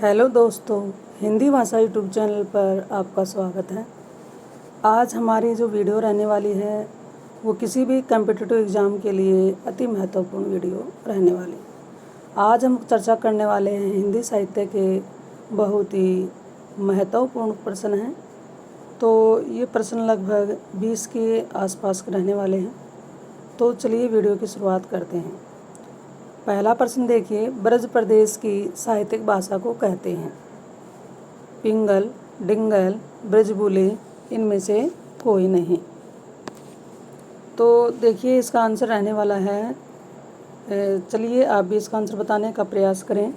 Hello दोस्तों, हिंदी भाषा YouTube channel पर आपका स्वागत है। आज हमारी जो वीडियो रहने वाली है वो किसी भी कॉम्पिटिटिव एग्ज़ाम के लिए अति महत्वपूर्ण वीडियो रहने वाली। आज हम चर्चा करने वाले हैं हिंदी साहित्य के बहुत ही महत्वपूर्ण प्रश्न हैं। तो ये प्रश्न लगभग 20 के आसपास रहने वाले हैं। तो चलिए वीडियो की शुरुआत करते हैं। पहला प्रश्न देखिए, ब्रज प्रदेश की साहित्यिक भाषा को कहते हैं? पिंगल, डिंगल, ब्रजबुली, इनमें से कोई नहीं। तो देखिए इसका आंसर रहने वाला है, चलिए आप भी इसका आंसर बताने का प्रयास करें।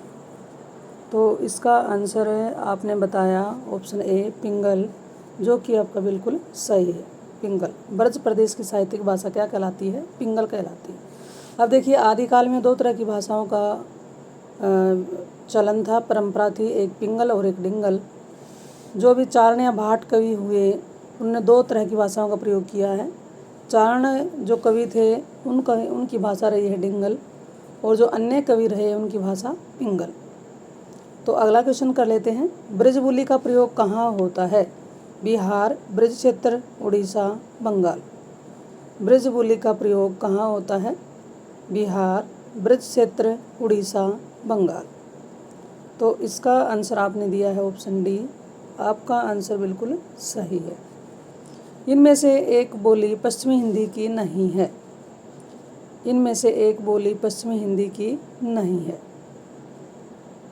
तो इसका आंसर है, आपने बताया ऑप्शन ए पिंगल, जो कि आपका बिल्कुल सही है। पिंगल ब्रज प्रदेश की साहित्यिक भाषा क्या कहलाती है? पिंगल कहलाती है। अब देखिए आदिकाल में दो तरह की भाषाओं का चलन था, परंपरा थी, एक पिंगल और एक डिंगल। जो भी चारण या भाट कवि हुए उनने दो तरह की भाषाओं का प्रयोग किया है। चारण जो कवि थे उनकी भाषा रही है डिंगल, और जो अन्य कवि रहे उनकी भाषा पिंगल। तो अगला क्वेश्चन कर लेते हैं, ब्रजबुली का प्रयोग कहाँ होता है? बिहार, ब्रज क्षेत्र, उड़ीसा, बंगाल। ब्रजबुली का प्रयोग कहाँ होता है? बिहार, ब्रज क्षेत्र, उड़ीसा, बंगाल। तो इसका आंसर आपने दिया है ऑप्शन डी। आपका आंसर बिल्कुल सही है। इनमें से एक बोली पश्चिमी हिंदी की नहीं है। इनमें से एक बोली पश्चिमी हिंदी की नहीं है।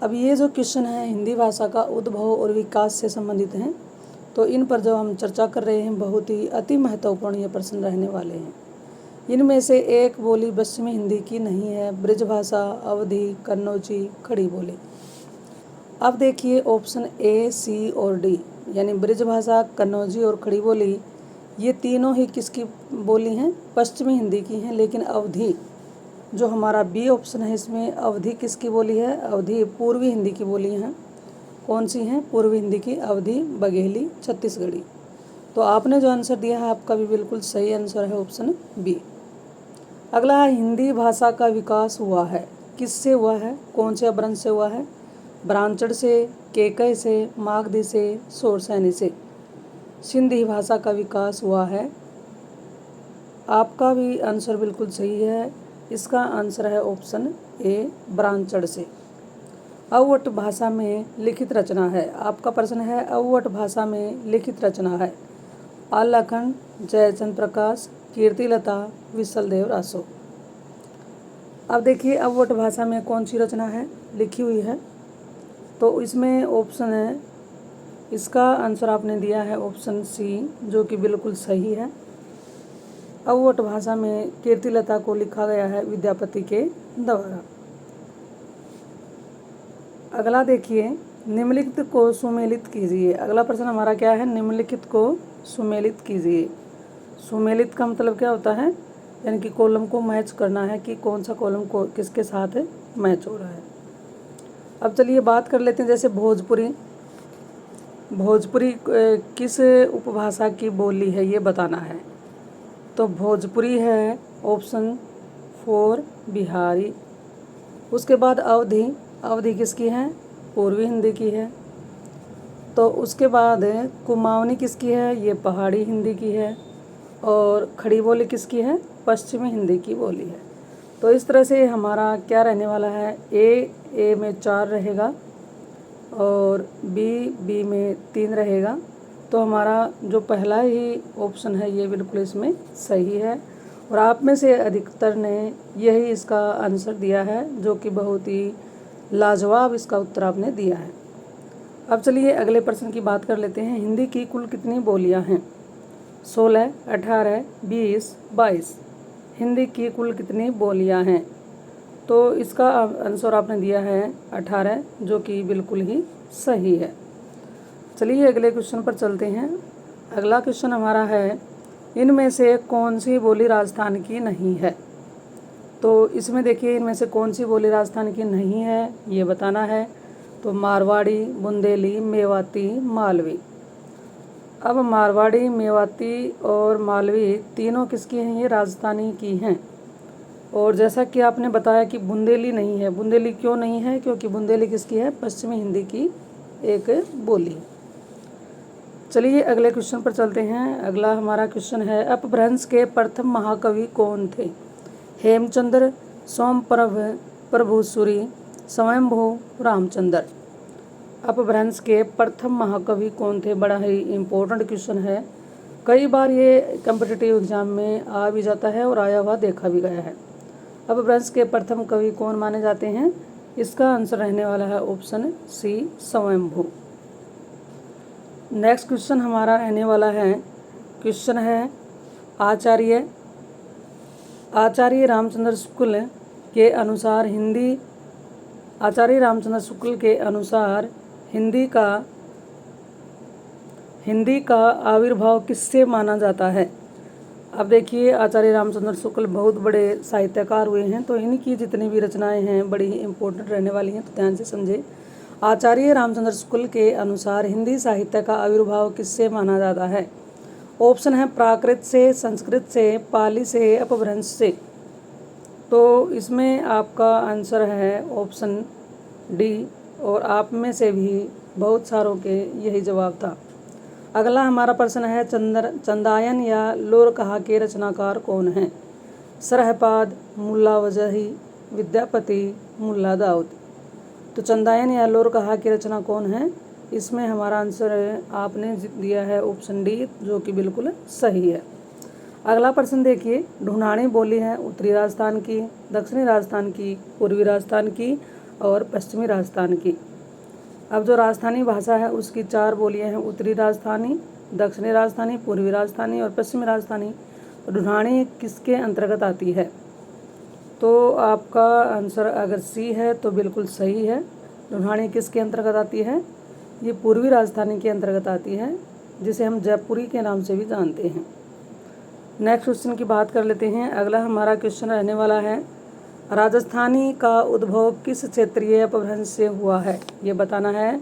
अब ये जो क्वेश्चन है हिंदी भाषा का उद्भव और विकास से संबंधित हैं। तो इन पर जो हम चर्चा कर रहे हैं बहुत ही अति महत्वपूर्ण ये प्रश्न रहने वाले हैं। इनमें से एक बोली पश्चिमी हिंदी की नहीं है। ब्रजभाषा, अवधी, कन्नौजी, खड़ी बोली। अब देखिए ऑप्शन ए, सी और डी, यानी ब्रजभाषा, कन्नौजी और खड़ी बोली, ये तीनों ही किसकी बोली हैं? पश्चिमी हिंदी की हैं। लेकिन अवधी, जो हमारा बी ऑप्शन है, इसमें अवधी किसकी बोली है? अवधी पूर्वी हिंदी की बोली हैं। कौन सी हैं? पूर्वी हिंदी की, अवधी, बघेली, छत्तीसगढ़ी। तो आपने जो आंसर दिया है आपका भी बिल्कुल सही आंसर है ऑप्शन बी। अगला है, हिंदी भाषा का विकास हुआ है, किससे हुआ है? कौन से अपभ्रंश से हुआ है? ब्राह्मण से, केकय से, मागधी से, शौरसेनी से। सिंधी भाषा का विकास हुआ है। आपका भी आंसर बिल्कुल सही है। इसका आंसर है ऑप्शन ए, ब्राह्मण से। अवोट भाषा में लिखित रचना है। आपका प्रश्न है अवोट भाषा में लिखित रचना है। आलाखंड, जयचंद्र प्रकाश, कीर्तिलता, विशलदेव रासो। अब देखिए अवोट भाषा में कौन सी रचना है लिखी हुई है? तो इसमें ऑप्शन है, इसका आंसर आपने दिया है ऑप्शन सी, जो कि बिल्कुल सही है। अवोट भाषा में कीर्तिलता को लिखा गया है विद्यापति के द्वारा। अगला देखिए, निम्नलिखित को सुमेलित कीजिए। अगला प्रश्न हमारा क्या है? निम्नलिखित को सुमेलित कीजिए। सुमेलित का मतलब क्या होता है? यानी कि कॉलम को मैच करना है कि कौन सा कॉलम को किसके साथ मैच हो रहा है। अब चलिए बात कर लेते हैं, जैसे भोजपुरी। भोजपुरी किस उपभाषा की बोली है ये बताना है। तो भोजपुरी है ऑप्शन 4, बिहारी। उसके बाद अवधी, अवधी किसकी है? पूर्वी हिंदी की है। तो उसके बाद कुमाऊनी किसकी है? ये पहाड़ी हिंदी की है। और खड़ी बोली किसकी है? पश्चिमी हिंदी की बोली है। तो इस तरह से हमारा क्या रहने वाला है? ए में 4 रहेगा और बी में 3 रहेगा। तो हमारा जो पहला ही ऑप्शन है ये बिल्कुल इसमें सही है। और आप में से अधिकतर ने यही इसका आंसर दिया है, जो कि बहुत ही लाजवाब इसका उत्तर आपने दिया है। अब चलिए अगले प्रश्न की बात कर लेते हैं। हिंदी की कुल कितनी बोलियां हैं? 16, 18, 20, 22। हिंदी की कुल कितनी बोलियां हैं? तो इसका आंसर आपने दिया है 18, जो कि बिल्कुल ही सही है। चलिए अगले क्वेश्चन पर चलते हैं। अगला क्वेश्चन हमारा है, इनमें से कौन सी बोली राजस्थान की नहीं है? तो इसमें देखिए इनमें से कौन सी बोली राजस्थान की नहीं है ये बताना है। तो मारवाड़ी, बुंदेली, मेवाती, मालवी। अब मारवाड़ी, मेवाती और मालवी तीनों किसकी हैं? ये राजस्थानी की हैं। और जैसा कि आपने बताया कि बुंदेली नहीं है, बुंदेली क्यों नहीं है? क्योंकि बुंदेली किसकी है? पश्चिमी हिंदी की एक बोली। चलिए अगले क्वेश्चन पर चलते हैं। अगला हमारा क्वेश्चन है, अपभ्रंश के प्रथम महाकवि कौन थे? हेमचंद्र, सोमप्रभ, प्रभुसूरी, स्वयंभू, रामचंद्र। अपभ्रंश के प्रथम महाकवि कौन थे? बड़ा ही इम्पोर्टेंट क्वेश्चन है। कई बार ये कम्पिटिटिव एग्जाम में आ भी जाता है और आया हुआ देखा भी गया है। अपभ्रंश के प्रथम कवि कौन माने जाते हैं? इसका आंसर रहने वाला है ऑप्शन सी, स्वयंभू। नेक्स्ट क्वेश्चन हमारा रहने वाला है, क्वेश्चन है आचार्य रामचंद्र शुक्ल के अनुसार हिंदी का आविर्भाव किससे माना जाता है? अब देखिए, आचार्य रामचंद्र शुक्ल बहुत बड़े साहित्यकार हुए हैं, तो इनकी जितनी भी रचनाएं हैं बड़ी ही इम्पोर्टेंट रहने वाली हैं, तो ध्यान से समझे। आचार्य रामचंद्र शुक्ल के अनुसार हिंदी साहित्य का आविर्भाव किससे माना जाता है? ऑप्शन है प्राकृत से, संस्कृत से, पाली से, अपभ्रंश से। तो इसमें आपका आंसर है ऑप्शन डी, और आप में से भी बहुत सारों के यही जवाब था। अगला हमारा प्रश्न है, चंदायन या लोरकहा के रचनाकार कौन हैं? सरहपाद, मुल्ला वजही, विद्यापति, मुल्ला दाऊद। तो चंदायन या लोरकहा की रचना कौन है? इसमें हमारा आंसर आपने दिया है ऑप्शन डी, जो कि बिल्कुल सही है। अगला प्रश्न देखिए, ढूंढानी बोली है उत्तरी राजस्थान की, दक्षिणी राजस्थान की, पूर्वी राजस्थान की और पश्चिमी राजस्थान की। अब जो राजस्थानी भाषा है उसकी 4 बोलियां हैं, उत्तरी राजस्थानी, दक्षिणी राजस्थानी, पूर्वी राजस्थानी और पश्चिमी राजस्थानी। ढूंढानी किसके अंतर्गत आती है? तो आपका आंसर अगर सी है तो बिल्कुल सही है। ढूंढानी किसके अंतर्गत आती है? ये पूर्वी राजस्थानी के अंतर्गत आती है, जिसे हम जयपुरी के नाम से भी जानते हैं। नेक्स्ट क्वेश्चन की बात कर लेते हैं। अगला हमारा क्वेश्चन रहने वाला है, राजस्थानी का उद्भव किस क्षेत्रीय अपभ्रंश से हुआ है? ये बताना है।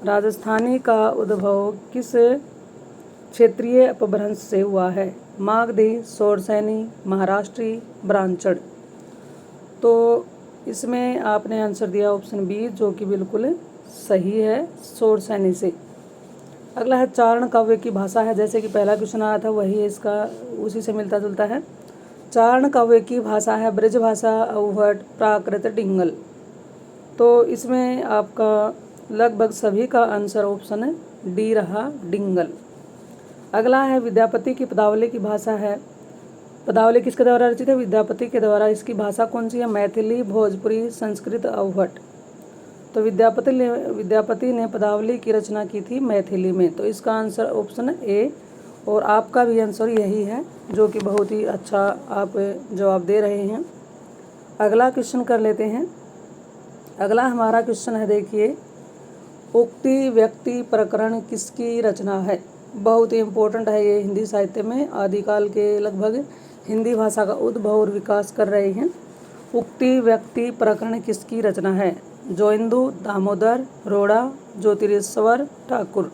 राजस्थानी का उद्भव किस क्षेत्रीय अपभ्रंश से हुआ है? मागधी, शोरसैनी, महाराष्ट्री, ब्राह्मण। तो इसमें आपने आंसर दिया ऑप्शन बी, जो कि बिल्कुल सही है, शोरसैनी से। अगला है, चारण काव्य की भाषा है, जैसे कि पहला क्वेश्चन आया था वही इसका उसी से मिलता जुलता है। चारण काव्य की भाषा है ब्रज भाषा, अवहट, प्राकृत, डिंगल। तो इसमें आपका लगभग सभी का आंसर ऑप्शन डी रहा, डिंगल। अगला है, विद्यापति की पदावली की भाषा है। पदावली किसके द्वारा रचित है? विद्यापति के द्वारा। इसकी भाषा कौन सी है? मैथिली, भोजपुरी, संस्कृत, अवहट। तो विद्यापति ने पदावली की रचना की थी मैथिली में, तो इसका आंसर ऑप्शन ए, और आपका भी आंसर यही है, जो कि बहुत ही अच्छा आप जवाब दे रहे हैं। अगला क्वेश्चन कर लेते हैं। अगला हमारा क्वेश्चन है, देखिए, उक्ति व्यक्ति प्रकरण किसकी रचना है? बहुत ही इम्पोर्टेंट है ये हिंदी साहित्य में। आदिकाल के लगभग हिंदी भाषा का उद्भव और विकास कर रहे हैं। उक्ति व्यक्ति प्रकरण किसकी रचना है? जोइंदू, दामोदर, रोड़ा, ज्योतिरेश्वर ठाकुर।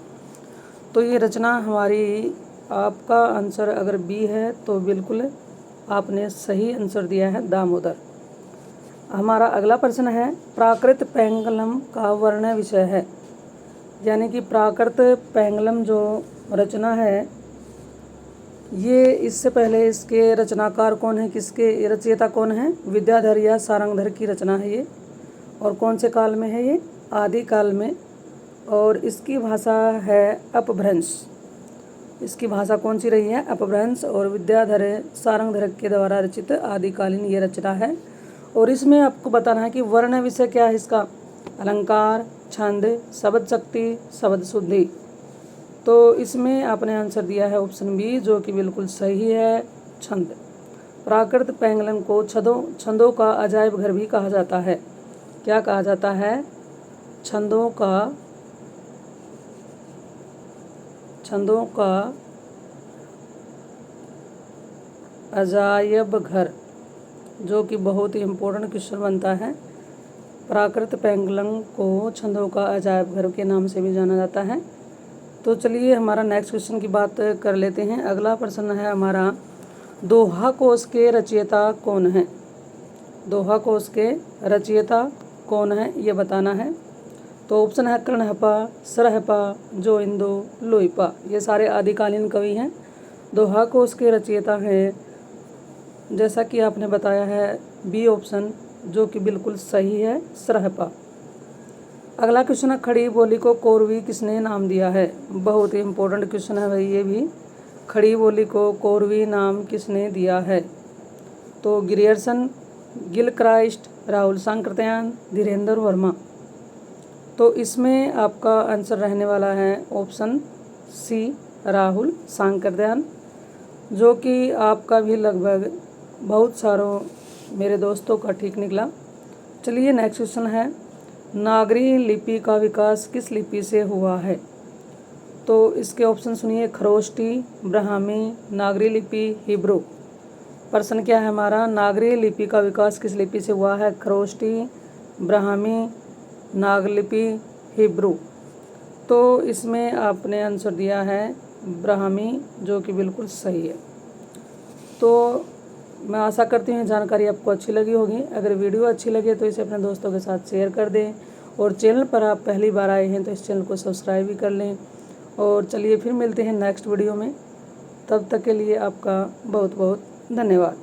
तो ये रचना हमारी, आपका आंसर अगर बी है तो बिल्कुल आपने सही आंसर दिया है, दामोदर। हमारा अगला प्रश्न है, प्राकृत पैंगलम का वर्ण विषय है। यानी कि प्राकृत पैंगलम जो रचना है, ये इससे पहले इसके रचनाकार कौन है, किसके रचयिता कौन है? विद्याधर या सारंगधर की रचना है ये। और कौन से काल में है ये? आदिकाल में। और इसकी भाषा है अपभ्रंश। इसकी भाषा कौन सी रही है? अपभ्रंश। और विद्याधर सारंगधर के द्वारा रचित आदिकालीन ये रचना है। और इसमें आपको बताना है कि वर्ण विषय क्या है इसका? अलंकार, छंद, शब्द शक्ति, शब्द शुद्धि। तो इसमें आपने आंसर दिया है ऑप्शन बी, जो कि बिल्कुल सही है, छंद। प्राकृत पैंगलम को छंदों का अजायब घर भी कहा जाता है। क्या कहा जाता है? छंदों का अजायब घर, जो कि बहुत ही इम्पोर्टेंट क्वेश्चन बनता है। प्राकृत पैंगलम को छंदों का अजायब घर के नाम से भी जाना जाता है। तो चलिए हमारा नेक्स्ट क्वेश्चन की बात कर लेते हैं। अगला प्रश्न है हमारा, दोहा कोश के रचयिता कौन है? दोहा कोश के रचयिता कौन है ये बताना है। तो ऑप्शन है कर्णहपा, सरहपा, जो इंदो, लोईपा। ये सारे आदिकालीन कवि हैं। दोहा कोश के रचयिता हैं, जैसा कि आपने बताया है, बी ऑप्शन, जो कि बिल्कुल सही है, सरहपा। अगला क्वेश्चन है, खड़ी बोली को कोरवी किसने नाम दिया है। बहुत ही इम्पोर्टेंट क्वेश्चन है भाई ये भी। खड़ी बोली को कोरवी नाम किसने दिया है। तो ग्रियर्सन, गिलक्राइस्ट, राहुल सांकृत्यायन, धीरेन्द्र वर्मा। तो इसमें आपका आंसर रहने वाला है ऑप्शन सी, राहुल सांकृत्यायन, जो कि आपका भी लगभग बहुत सारों मेरे दोस्तों का ठीक निकला। चलिए नेक्स्ट क्वेश्चन है, नागरी लिपि का विकास किस लिपि से हुआ है। तो इसके ऑप्शन सुनिए, खरोष्टी, ब्राह्मी, नागरी लिपि, हिब्रू। प्रश्न क्या है हमारा, नागरी लिपि का विकास किस लिपि से हुआ है। खरोष्टी, ब्राह्मी, नागलिपि, हिब्रू। तो इसमें आपने आंसर दिया है ब्राह्मी, जो कि बिल्कुल सही है। तो मैं आशा करती हूँ जानकारी आपको अच्छी लगी होगी। अगर वीडियो अच्छी लगे तो इसे अपने दोस्तों के साथ शेयर कर दें, और चैनल पर आप पहली बार आए हैं तो इस चैनल को सब्सक्राइब भी कर लें। और चलिए फिर मिलते हैं नेक्स्ट वीडियो में, तब तक के लिए आपका बहुत बहुत धन्यवाद।